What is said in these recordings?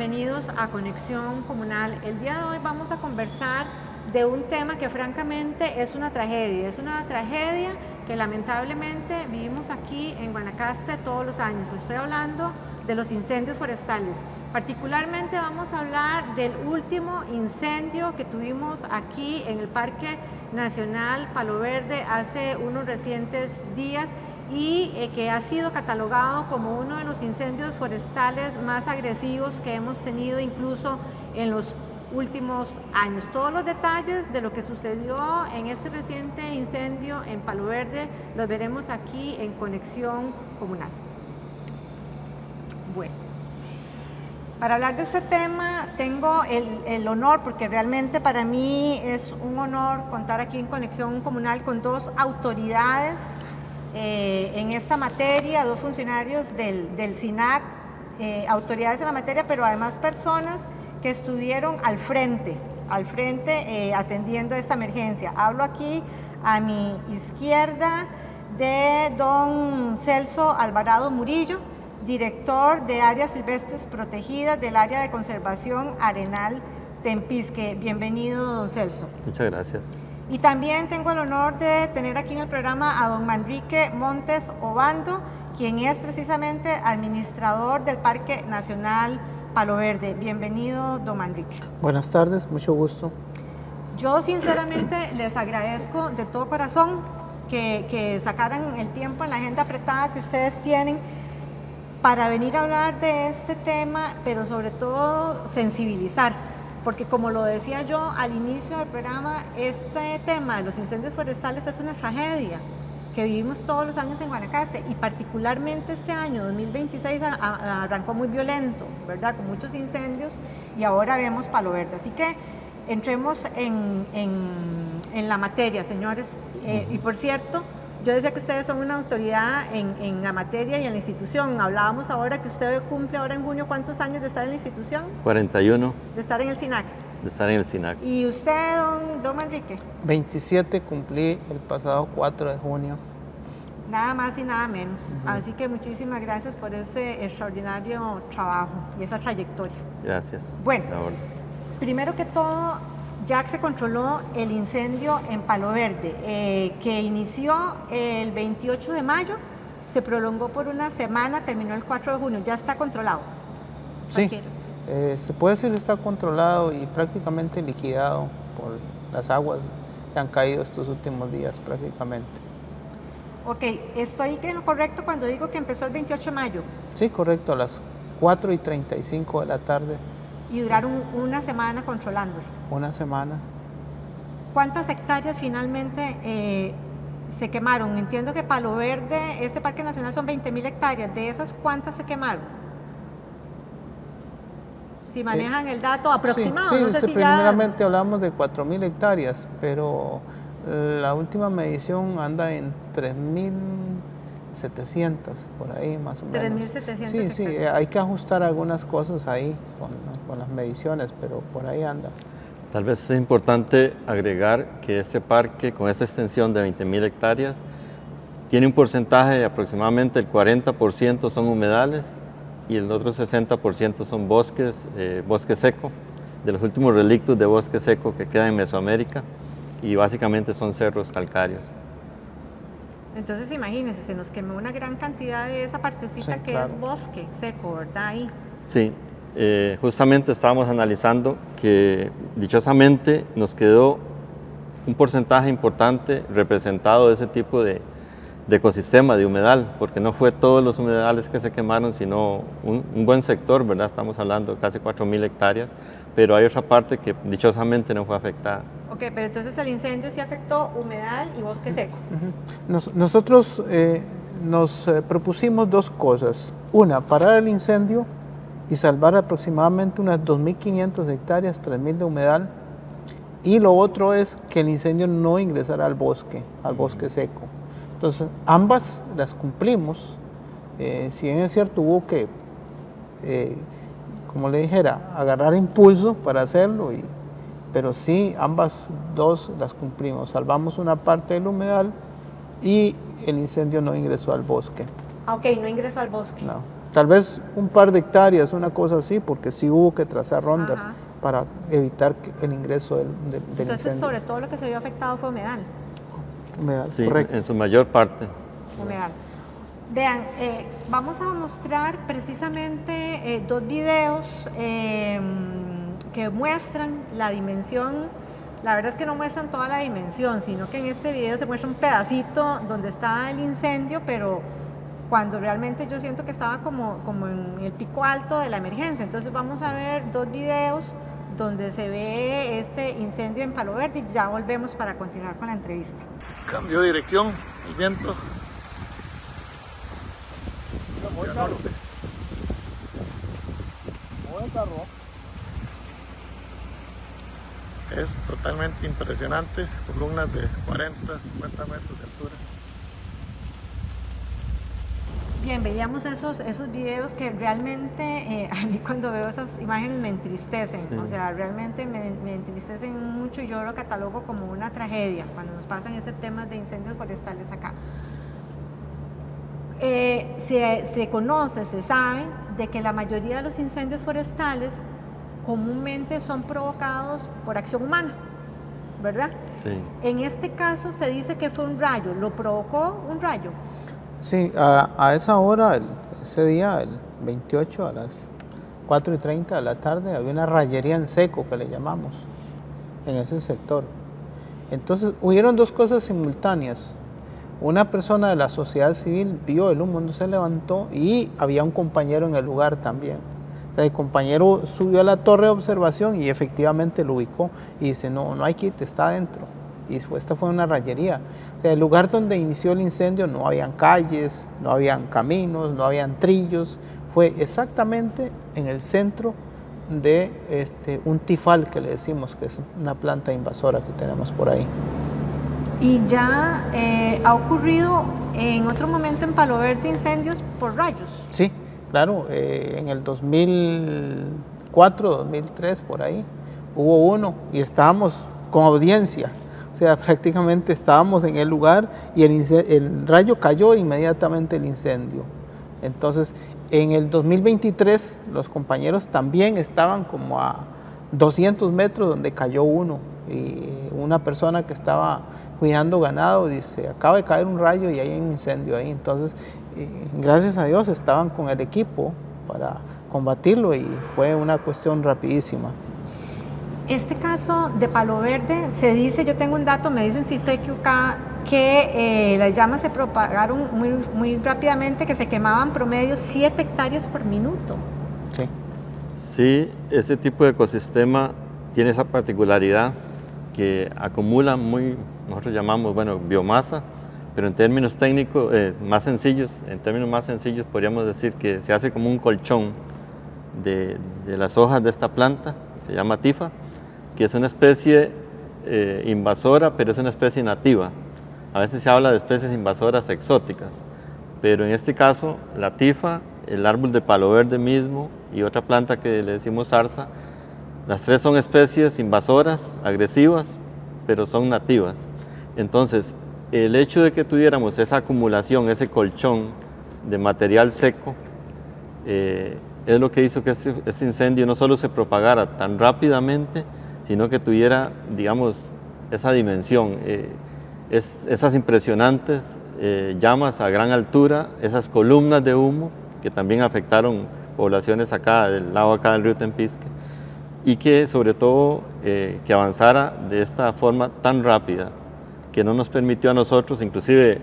bienvenidos a Conexión Comunal. El día de hoy vamos a conversar de un tema que francamente es una tragedia que lamentablemente vivimos aquí en Guanacaste todos los años. Estoy hablando de los incendios forestales. Particularmente vamos a hablar del último incendio que tuvimos aquí en el Parque Nacional Palo Verde hace unos recientes días y que ha sido catalogado como uno de los incendios forestales más agresivos que hemos tenido incluso en los últimos años. Todos los detalles de lo que sucedió en este reciente incendio en Palo Verde los veremos aquí en Conexión Comunal. Bueno, para hablar de este tema tengo el honor, porque realmente para mí es un honor contar aquí en Conexión Comunal con dos autoridades en esta materia, dos funcionarios del SINAC, autoridades en la materia, pero además personas que estuvieron al frente atendiendo esta emergencia. Hablo aquí a mi izquierda de don Celso Alvarado Murillo, director de Áreas Silvestres Protegidas del Área de Conservación Arenal Tempisque. Bienvenido, don Celso. Muchas gracias. Y también tengo el honor de tener aquí en el programa a don Manrique Montes Obando, quien es precisamente administrador del Parque Nacional Palo Verde. Bienvenido, don Manrique. Buenas tardes, mucho gusto. Yo sinceramente les agradezco de todo corazón que sacaran el tiempo en la agenda apretada que ustedes tienen para venir a hablar de este tema, pero sobre todo sensibilizar. Porque como lo decía yo al inicio del programa, este tema de los incendios forestales es una tragedia que vivimos todos los años en Guanacaste, y particularmente este año 2026 arrancó muy violento, ¿verdad? Con muchos incendios, y ahora vemos Palo Verde. Así que entremos en la materia, señores. Y por cierto, yo decía que ustedes son una autoridad en la materia y en la institución. Hablábamos ahora que usted cumple ahora en junio, ¿cuántos años de estar en la institución? 41. De estar en el SINAC. De estar en el SINAC. ¿Y usted, don Manrique? 27 cumplí el pasado 4 de junio. Nada más y nada menos. Así que muchísimas gracias por ese extraordinario trabajo y esa trayectoria. Gracias. Bueno, primero que todo, ya se controló el incendio en Palo Verde, que inició el 28 de mayo, se prolongó por una semana, terminó el 4 de junio. ¿Ya está controlado? Sí, se puede decir que está controlado y prácticamente liquidado por las aguas que han caído estos últimos días prácticamente. Ok, ¿estoy en lo correcto cuando digo que empezó el 28 de mayo? Sí, correcto, a las 4:35 de la tarde. Y duraron una semana controlándolo. Una semana. ¿Cuántas hectáreas finalmente se quemaron? Entiendo que Palo Verde, este parque nacional, son 20.000 hectáreas. ¿De esas cuántas se quemaron? Si manejan el dato aproximado. Sí, no sé si primeramente hablamos de 4.000 hectáreas, pero la última medición anda en 3.700, por ahí más o menos. 3.700 Sí, hay que ajustar algunas cosas ahí con las mediciones, pero por ahí anda. Tal vez es importante agregar que este parque, con esta extensión de 20.000 hectáreas, tiene un porcentaje de aproximadamente el 40% son humedales y el otro 60% son bosque seco, de los últimos relictos de bosque seco que quedan en Mesoamérica, y básicamente son cerros calcáreos. Entonces imagínense, se nos quemó una gran cantidad de esa partecita, sí, que claro, es bosque seco, ¿verdad? Ahí. Sí, justamente estábamos analizando que dichosamente nos quedó un porcentaje importante representado de ese tipo de ecosistema, de humedal, porque no fue todos los humedales que se quemaron, sino un buen sector, ¿verdad? Estamos hablando de casi 4.000 hectáreas, pero hay otra parte que dichosamente no fue afectada. Ok, pero entonces el incendio sí afectó humedal y bosque seco. Nosotros nos propusimos dos cosas. Una, parar el incendio y salvar aproximadamente unas 2.500 hectáreas, 3.000 de humedal. Y lo otro es que el incendio no ingresara al bosque seco. Entonces, ambas las cumplimos. Si bien es cierto, hubo que, como le dijera, agarrar impulso para hacerlo, pero sí, ambas dos las cumplimos. Salvamos una parte del humedal y el incendio no ingresó al bosque. Ok, no ingresó al bosque. No. Tal vez un par de hectáreas, una cosa así, porque sí hubo que trazar rondas Ajá. para evitar el ingreso del Entonces, incendio. sobre todo lo que se vio afectado fue humedal. Sí, Correcto. en su mayor parte. Humedal. Vean, vamos a mostrar precisamente dos videos que muestran la dimensión. La verdad es que no muestran toda la dimensión, sino que en este video se muestra un pedacito donde está el incendio, pero cuando realmente yo siento que estaba como en el pico alto de la emergencia. Entonces vamos a ver dos videos donde se ve este incendio en Palo Verde y ya volvemos para continuar con la entrevista. Cambió de dirección el viento. Es totalmente impresionante, columnas de 40, 50 metros de altura. Bien, veíamos esos videos que realmente a mí cuando veo esas imágenes me entristecen, Sí. o sea, realmente me entristecen mucho y yo lo catalogo como una tragedia cuando nos pasan ese tema de incendios forestales acá. Se conoce, se sabe de que la mayoría de los incendios forestales comúnmente son provocados por acción humana, ¿verdad? Sí. En este caso se dice que fue un rayo, ¿lo provocó un rayo? Sí, a esa hora, ese día, el 28 a las 4:30 de la tarde, había una rayería en seco que le llamamos en ese sector. Entonces, hubieron dos cosas simultáneas. Una persona de la sociedad civil vio el humo, se levantó y había un compañero en el lugar también. O sea, el compañero subió a la torre de observación y efectivamente lo ubicó y dice, no hay kit, está adentro. Y esta fue una rayería. O sea, el lugar donde inició el incendio no habían calles, no habían caminos, no habían trillos. Fue exactamente en el centro de un tifal que le decimos, que es una planta invasora que tenemos por ahí. Y ya ha ocurrido en otro momento en Palo Verde incendios por rayos. Sí, claro, en el 2004, 2003, por ahí, hubo uno y estábamos con audiencia. O sea, prácticamente estábamos en el lugar y el rayo cayó inmediatamente el incendio. Entonces, en el 2023, los compañeros también estaban como a 200 metros donde cayó uno. Y una persona que estaba cuidando ganado dice, acaba de caer un rayo y hay un incendio ahí. Entonces, gracias a Dios estaban con el equipo para combatirlo y fue una cuestión rapidísima. Este caso de Palo Verde se dice, yo tengo un dato, me dicen si estoy equivocada, que las llamas se propagaron muy rápidamente, que se quemaban promedio 7 hectáreas por minuto. Sí. Sí, ese tipo de ecosistema tiene esa particularidad que acumula nosotros llamamos, biomasa, pero en términos técnicos más sencillos, podríamos decir que se hace como un colchón de las hojas de esta planta, se llama tifa, que es una especie invasora, pero es una especie nativa. A veces se habla de especies invasoras exóticas, pero en este caso la tifa, el árbol de palo verde mismo y otra planta que le decimos zarza, las tres son especies invasoras, agresivas, pero son nativas. Entonces, el hecho de que tuviéramos esa acumulación, ese colchón de material seco, es lo que hizo que este incendio no solo se propagara tan rápidamente, sino que tuviera, digamos, esa dimensión, esas impresionantes llamas a gran altura, esas columnas de humo que también afectaron poblaciones acá, del lado acá del río Tempisque, y que sobre todo que avanzara de esta forma tan rápida, que no nos permitió a nosotros, inclusive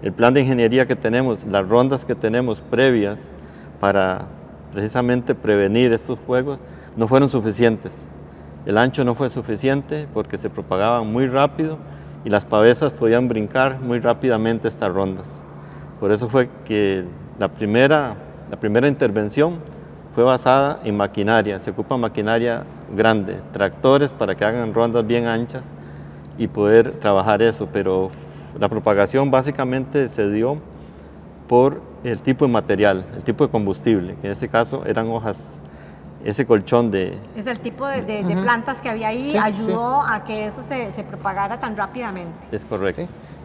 el plan de ingeniería que tenemos, las rondas que tenemos previas para precisamente prevenir estos fuegos, no fueron suficientes. El ancho no fue suficiente porque se propagaban muy rápido y las pavesas podían brincar muy rápidamente estas rondas. Por eso fue que la primera intervención fue basada en maquinaria. Se ocupa maquinaria grande, tractores para que hagan rondas bien anchas y poder trabajar eso, pero la propagación básicamente se dio por el tipo de material, el tipo de combustible, que en este caso eran hojas, ese colchón de... Es el tipo de plantas que había ahí, Sí, ayudó a que eso se propagara tan rápidamente. Es correcto.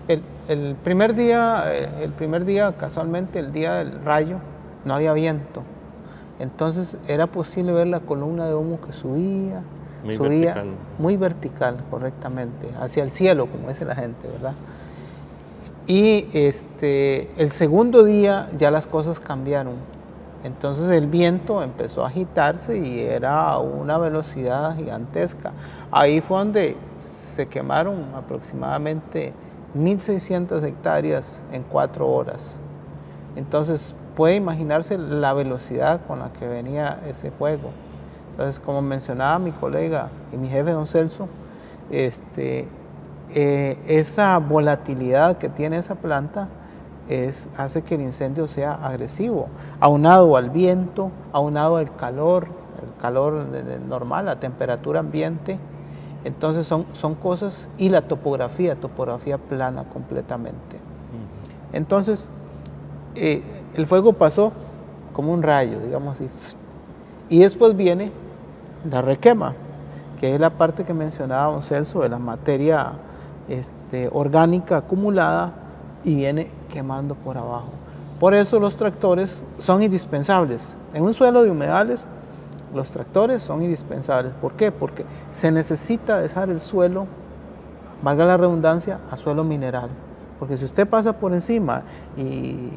Sí. El primer día, casualmente, el día del rayo, no había viento. Entonces era posible ver la columna de humo que subía, Vertical. muy vertical, correctamente, hacia el cielo, como dice la gente, ¿verdad? Y el segundo día ya las cosas cambiaron. Entonces el viento empezó a agitarse y era una velocidad gigantesca. Ahí fue donde se quemaron aproximadamente 1.600 hectáreas en 4 horas. Entonces puede imaginarse la velocidad con la que venía ese fuego. Entonces, como mencionaba mi colega y mi jefe, don Celso, esa volatilidad que tiene esa planta hace que el incendio sea agresivo, aunado al viento, aunado al calor, el calor normal, la temperatura ambiente. Entonces son cosas, y la topografía plana completamente. Entonces, el fuego pasó como un rayo, digamos así, y después viene la requema, que es la parte que mencionaba don Celso, de la materia orgánica acumulada, y viene quemando por abajo. Por eso los tractores son indispensables. En un suelo de humedales, los tractores son indispensables. ¿Por qué? Porque se necesita dejar el suelo, valga la redundancia, a suelo mineral. Porque si usted pasa por encima y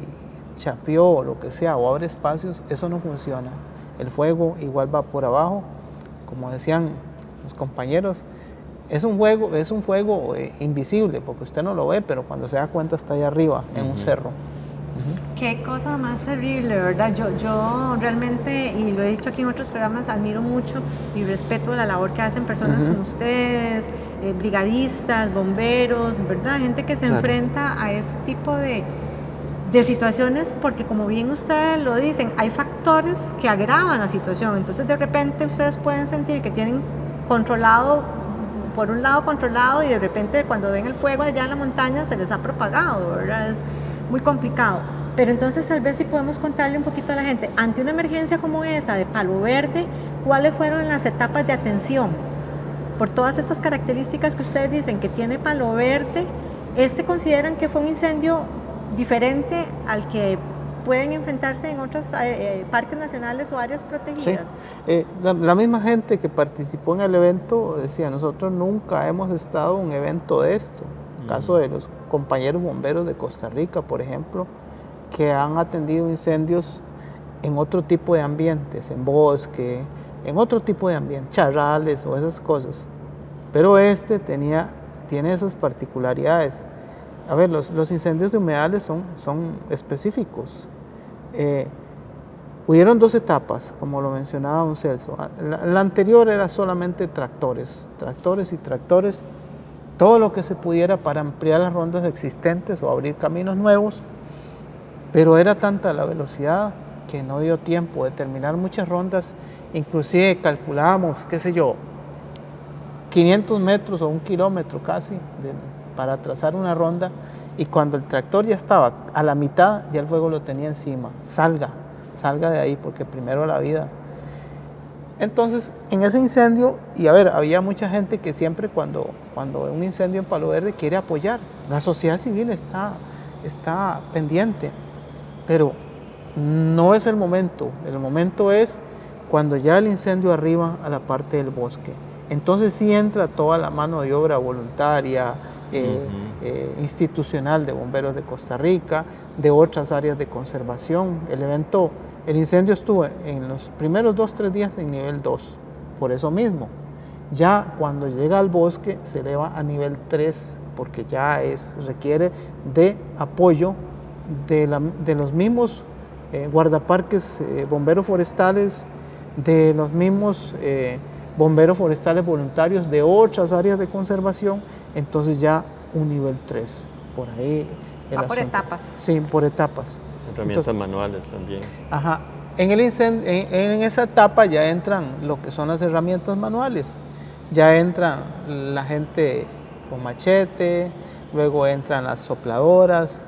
chapeó o lo que sea, o abre espacios, eso no funciona. El fuego igual va por abajo, como decían los compañeros. Es un fuego invisible, porque usted no lo ve, pero cuando se da cuenta está allá arriba, en un cerro. Qué cosa más terrible, ¿verdad? Yo realmente, y lo he dicho aquí en otros programas, admiro mucho y respeto la labor que hacen personas como ustedes, brigadistas, bomberos, ¿verdad? Gente que se enfrenta a este tipo de situaciones, porque como bien ustedes lo dicen, hay factores que agravan la situación. Entonces de repente ustedes pueden sentir que tienen controlado, por un lado controlado, y de repente cuando ven el fuego allá en la montaña se les ha propagado, ¿verdad? Es muy complicado. Pero entonces tal vez si podemos contarle un poquito a la gente, ante una emergencia como esa de Palo Verde, ¿cuáles fueron las etapas de atención? Por todas estas características que ustedes dicen que tiene Palo Verde, ¿consideran que fue un incendio diferente al que pueden enfrentarse en otros parques nacionales o áreas protegidas? Sí. La misma gente que participó en el evento decía, nosotros nunca hemos estado en un evento de esto. El caso de los compañeros bomberos de Costa Rica, por ejemplo, que han atendido incendios en otro tipo de ambientes, en bosque, en otro tipo de ambientes, charrales o esas cosas. Pero tiene esas particularidades. A ver, los incendios de humedales son específicos. Hubieron 2 etapas, como lo mencionaba don Celso. La anterior era solamente tractores, todo lo que se pudiera para ampliar las rondas existentes o abrir caminos nuevos, pero era tanta la velocidad que no dio tiempo de terminar muchas rondas. Inclusive calculábamos, 500 metros o 1 kilómetro casi para trazar una ronda, y cuando el tractor ya estaba a la mitad, ya el fuego lo tenía encima. Salga de ahí, porque primero la vida. Entonces, en ese incendio, y a ver, había mucha gente que siempre cuando hay un incendio en Palo Verde quiere apoyar. La sociedad civil está pendiente, pero no es el momento. El momento es cuando ya el incendio arriba a la parte del bosque. Entonces sí entra toda la mano de obra voluntaria, institucional de bomberos de Costa Rica, de otras áreas de conservación. El incendio estuvo en los primeros 2-3 días en nivel 2, por eso mismo. Ya cuando llega al bosque se eleva a nivel 3, porque ya requiere de apoyo de los mismos guardaparques, bomberos forestales, de los mismos bomberos forestales voluntarios de otras áreas de conservación. Entonces ya un nivel 3, por ahí. Por etapas. Sí, por etapas. Herramientas manuales también. Ajá. En esa etapa ya entran lo que son las herramientas manuales. Ya entran la gente con machete, luego entran las sopladoras.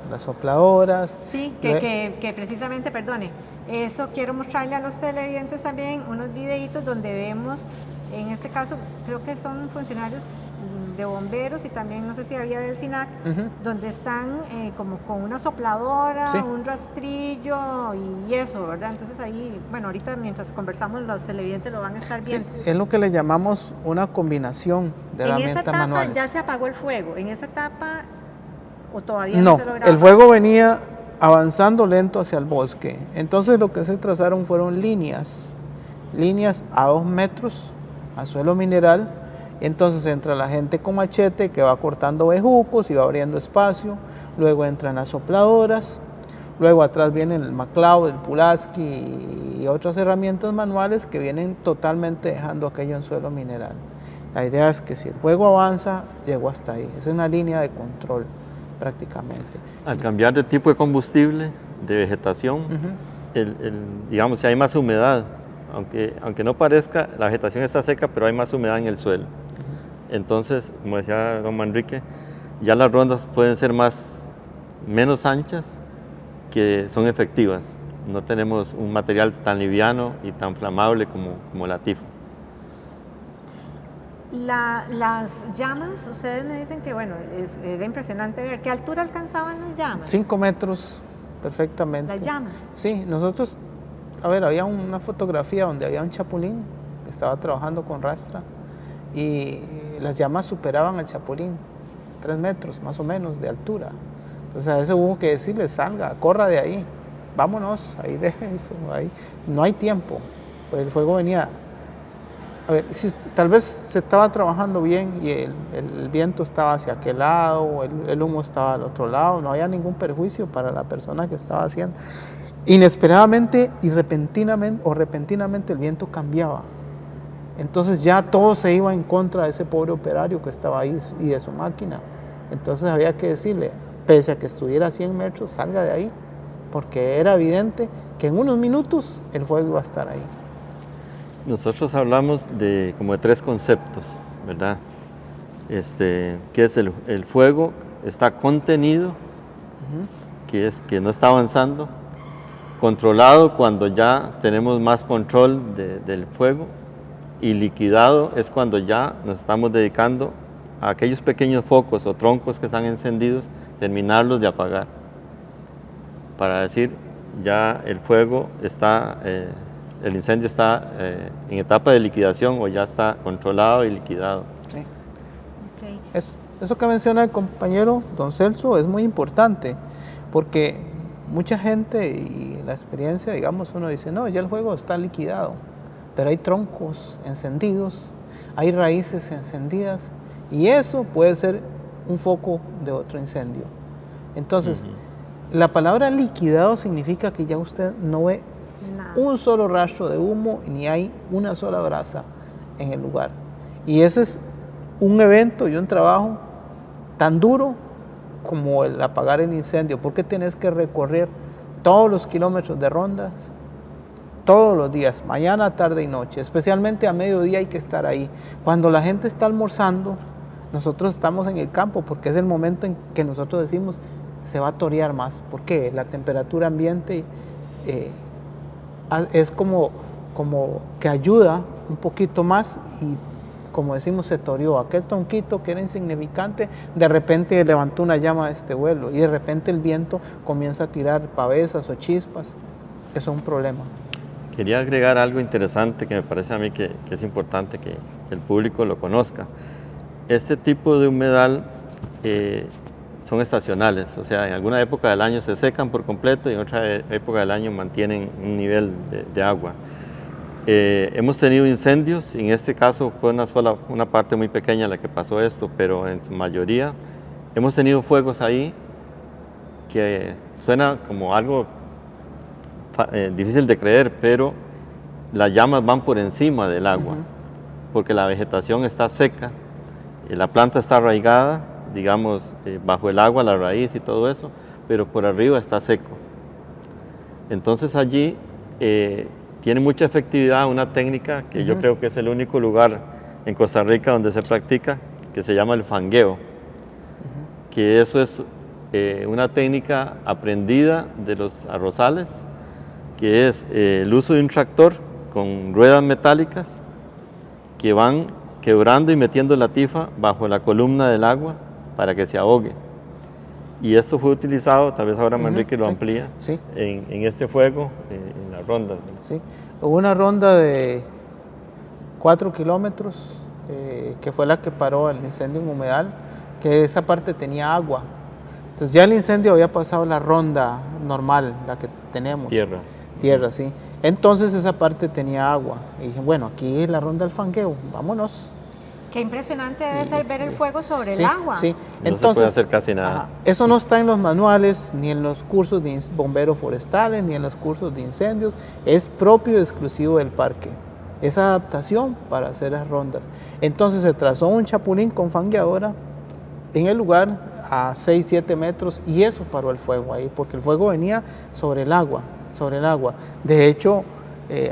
Sí, que precisamente, perdone, eso quiero mostrarle a los televidentes también, unos videitos donde vemos, en este caso creo que son funcionarios de bomberos y también no sé si había del SINAC, donde están como con una sopladora, Sí. un rastrillo y eso, ¿verdad? Entonces ahí, bueno, ahorita mientras conversamos los televidentes lo van a estar Sí, viendo. es lo que le llamamos una combinación de En esa herramientas etapa manuales. ya se apagó el fuego, en esa etapa o todavía no No, se lograba. el fuego venía avanzando lento hacia el bosque. Entonces lo que se trazaron fueron líneas a 2 metros a suelo mineral. Entonces entra la gente con machete que va cortando bejucos y va abriendo espacio. Luego entran las sopladoras. Luego atrás viene el MacLeod, el Pulaski y otras herramientas manuales que vienen totalmente dejando aquello en suelo mineral. La idea es que si el fuego avanza, llegó hasta ahí. Es una línea de control prácticamente. Al cambiar de tipo de combustible, de vegetación, digamos, si hay más humedad, aunque no parezca, la vegetación está seca, pero hay más humedad en el suelo. Entonces, como decía don Manrique, ya las rondas pueden ser menos anchas, que son efectivas. No tenemos un material tan liviano y tan flamable como la tifo. Las llamas, ustedes me dicen que, bueno, era impresionante ver. ¿Qué altura alcanzaban las llamas? 5 metros perfectamente. Las llamas. Sí, nosotros, a ver, había una fotografía donde había un chapulín que estaba trabajando con rastra y las llamas superaban al chapulín, 3 metros más o menos de altura. Entonces a eso hubo que decirle, salga, corra de ahí, vámonos, ahí deje eso, ahí. No hay tiempo, pues el fuego venía. A ver, si, tal vez se estaba trabajando bien y el viento estaba hacia aquel lado, el humo estaba al otro lado, no había ningún perjuicio para la persona que estaba haciendo. Inesperadamente y repentinamente el viento cambiaba. Entonces ya todo se iba en contra de ese pobre operario que estaba ahí y de su máquina. Entonces había que decirle, pese a que estuviera a 100 metros, salga de ahí, porque era evidente que en unos minutos el fuego iba a estar ahí. Nosotros hablamos como de 3 conceptos, ¿verdad? Que es el fuego está contenido, que es que no está avanzando, controlado cuando ya tenemos más control del fuego, y liquidado es cuando ya nos estamos dedicando a aquellos pequeños focos o troncos que están encendidos, terminarlos de apagar, para decir ya el fuego está, el incendio está en etapa de liquidación o ya está controlado y liquidado. Sí. Okay. Eso que menciona el compañero don Celso es muy importante, porque mucha gente y la experiencia, digamos, uno dice, no, ya el fuego está liquidado, pero hay troncos encendidos, hay raíces encendidas, y eso puede ser un foco de otro incendio. Entonces, la palabra liquidado significa que ya usted no ve un solo rastro de humo ni hay una sola brasa en el lugar. Y ese es un evento y un trabajo tan duro como el apagar el incendio, porque tienes que recorrer todos los kilómetros de rondas, todos los días, mañana, tarde y noche, especialmente a mediodía hay que estar ahí. Cuando la gente está almorzando, nosotros estamos en el campo porque es el momento en que nosotros decimos se va a torear más, porque la temperatura ambiente es como que ayuda un poquito más y como decimos se toreó. Aquel tronquito que era insignificante, de repente levantó una llama de este vuelo y de repente el viento comienza a tirar pavesas o chispas. Eso es un problema. Quería agregar algo interesante que me parece a mí que es importante que el público lo conozca. Este tipo de humedal son estacionales, o sea, en alguna época del año se secan por completo y en otra época del año mantienen un nivel de agua. Hemos tenido incendios, en este caso fue una parte muy pequeña la que pasó esto, pero en su mayoría hemos tenido fuegos ahí que suena como algo difícil de creer, pero las llamas van por encima del agua, porque la vegetación está seca, y la planta está arraigada, digamos, bajo el agua, la raíz y todo eso, pero por arriba está seco. Entonces allí tiene mucha efectividad una técnica que yo creo que es el único lugar en Costa Rica donde se practica, que se llama el fangueo, que eso es una técnica aprendida de los arrozales, que es el uso de un tractor con ruedas metálicas que van quebrando y metiendo la tifa bajo la columna del agua para que se ahogue. Y esto fue utilizado, tal vez ahora Manrique lo amplía, sí. En este fuego, en las rondas. Sí. Hubo una ronda de 4 kilómetros, que fue la que paró el incendio en Humedal, que esa parte tenía agua. Entonces ya el incendio había pasado la ronda normal, la que tenemos. Tierra, sí. Entonces esa parte tenía agua. Y dije, bueno, aquí es la ronda del fangueo, vámonos. Qué impresionante debe ser ver el fuego sobre Sí, el agua. sí. No se puede hacer casi nada. Ajá, eso no está en los manuales, ni en los cursos de bomberos forestales, ni en los cursos de incendios. Es propio y exclusivo del parque. Es adaptación para hacer las rondas. Entonces se trazó un chapulín con fangueadora en el lugar a 6-7 metros y eso paró el fuego ahí, porque el fuego venía sobre el agua, De hecho,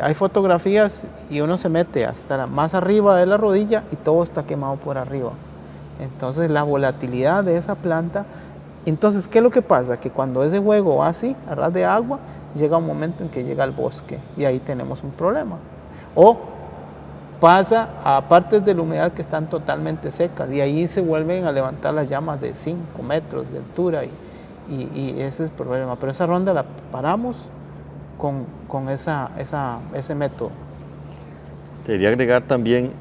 hay fotografías y uno se mete hasta más arriba de la rodilla y todo está quemado por arriba. Entonces la volatilidad de esa planta. Entonces, ¿qué es lo que pasa? Que cuando ese fuego va así, a ras de agua, llega un momento en que llega al bosque y ahí tenemos un problema. O pasa a partes del humedal que están totalmente secas y ahí se vuelven a levantar las llamas de 5 metros de altura y ese es el problema. Pero esa ronda la paramos con ese método. Debería agregar también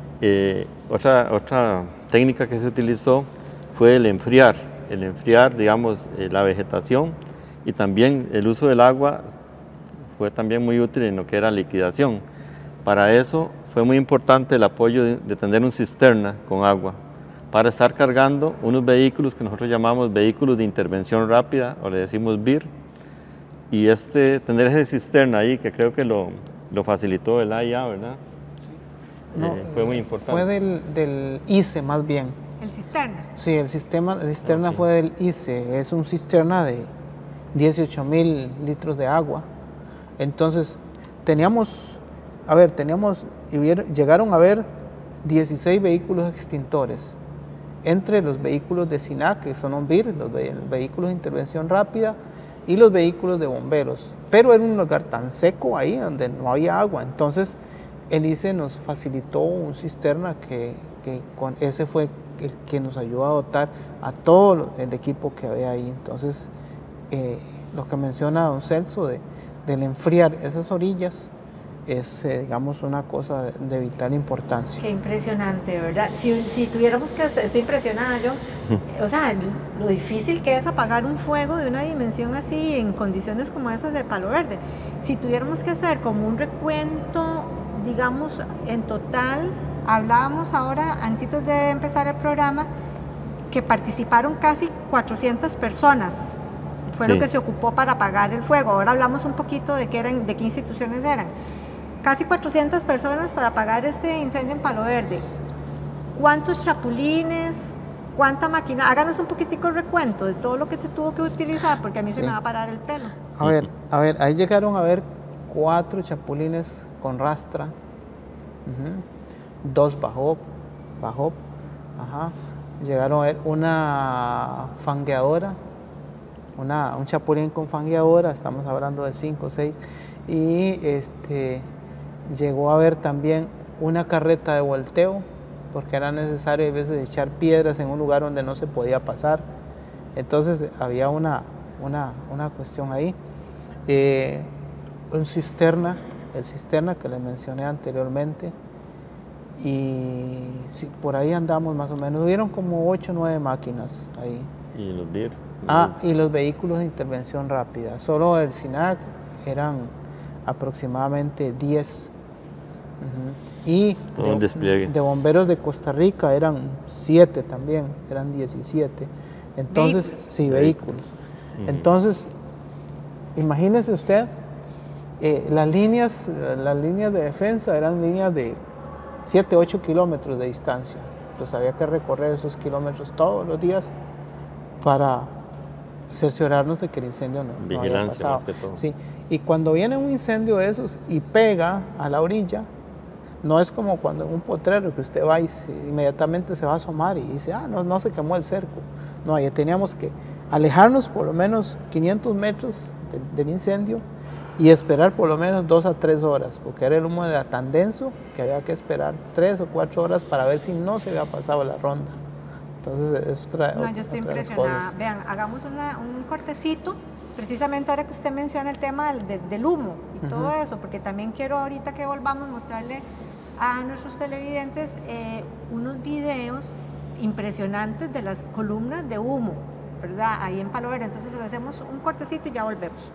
otra técnica que se utilizó fue el enfriar, digamos, la vegetación y también el uso del agua fue también muy útil en lo que era liquidación. Para eso fue muy importante el apoyo de tener un cisterna con agua para estar cargando unos vehículos que nosotros llamamos vehículos de intervención rápida o le decimos VIR. Y tener esa cisterna ahí, que creo que lo facilitó el AIA, ¿verdad? No, fue muy importante. Fue del ICE más bien. ¿El cisterna? Sí, el cisterna fue del ICE. Es un cisterna de 18,000 litros de agua. Entonces, llegaron a haber 16 vehículos extintores. Entre los vehículos de SINAC, que son un VIR, los vehículos de intervención rápida, y los vehículos de bomberos, pero era un lugar tan seco ahí donde no había agua. Entonces el ICE nos facilitó un cisterna que con ese fue el que nos ayudó a dotar a todo el equipo que había ahí. Entonces lo que menciona don Celso del enfriar esas orillas es, digamos, una cosa de vital importancia. Qué impresionante, ¿verdad? Si tuviéramos que hacer, estoy impresionada yo, o sea, lo difícil que es apagar un fuego de una dimensión así en condiciones como esas de Palo Verde. Si tuviéramos que hacer como un recuento, digamos, en total, hablábamos ahora, antes de empezar el programa, que participaron casi 400 personas. Fue sí. Lo que se ocupó para apagar el fuego. Ahora hablamos un poquito de qué instituciones eran. Casi 400 personas para apagar ese incendio en Palo Verde. ¿Cuántos chapulines? ¿Cuánta máquina? Háganos un poquitico el recuento de todo lo que se tuvo que utilizar, porque a mí se me va a parar el pelo. A ver, ahí llegaron a ver 4 chapulines con rastra, 2 bajop, llegaron a ver una fangueadora, un chapulín con fangueadora, estamos hablando de 5 o 6, y llegó a haber también una carreta de volteo, porque era necesario a veces echar piedras en un lugar donde no se podía pasar. Entonces había una cuestión ahí. El cisterna que les mencioné anteriormente, y sí, por ahí andamos más o menos. Hubieron como 8 o 9 máquinas ahí. ¿Y los VIR? Y los vehículos de intervención rápida. Solo el SINAC eran aproximadamente 10. Y de bomberos de Costa Rica eran 7 también, eran 17. Entonces, ¿vehículos? Sí, vehículos. Entonces, imagínese usted, las líneas de defensa eran líneas de 7, 8 kilómetros de distancia. Entonces había que recorrer esos kilómetros todos los días para cerciorarnos de que el incendio no había pasado. Más que todo. Sí. Y cuando viene un incendio de esos y pega a la orilla, no es como cuando en un potrero que usted va y inmediatamente se va a asomar y dice, no se quemó el cerco. No, ya teníamos que alejarnos por lo menos 500 metros del incendio y esperar por lo menos 2 a 3 horas, porque era el humo era tan denso que había que esperar 3 o 4 horas para ver si no se había pasado la ronda. Entonces es otra, No, yo estoy otra de las impresionada. cosas. Vean, hagamos un cortecito, precisamente ahora que usted menciona el tema del humo y todo eso, porque también quiero ahorita que volvamos mostrarle a nuestros televidentes unos videos impresionantes de las columnas de humo, ¿verdad? Ahí en Palo Verde. Entonces hacemos un cortecito y ya volvemos.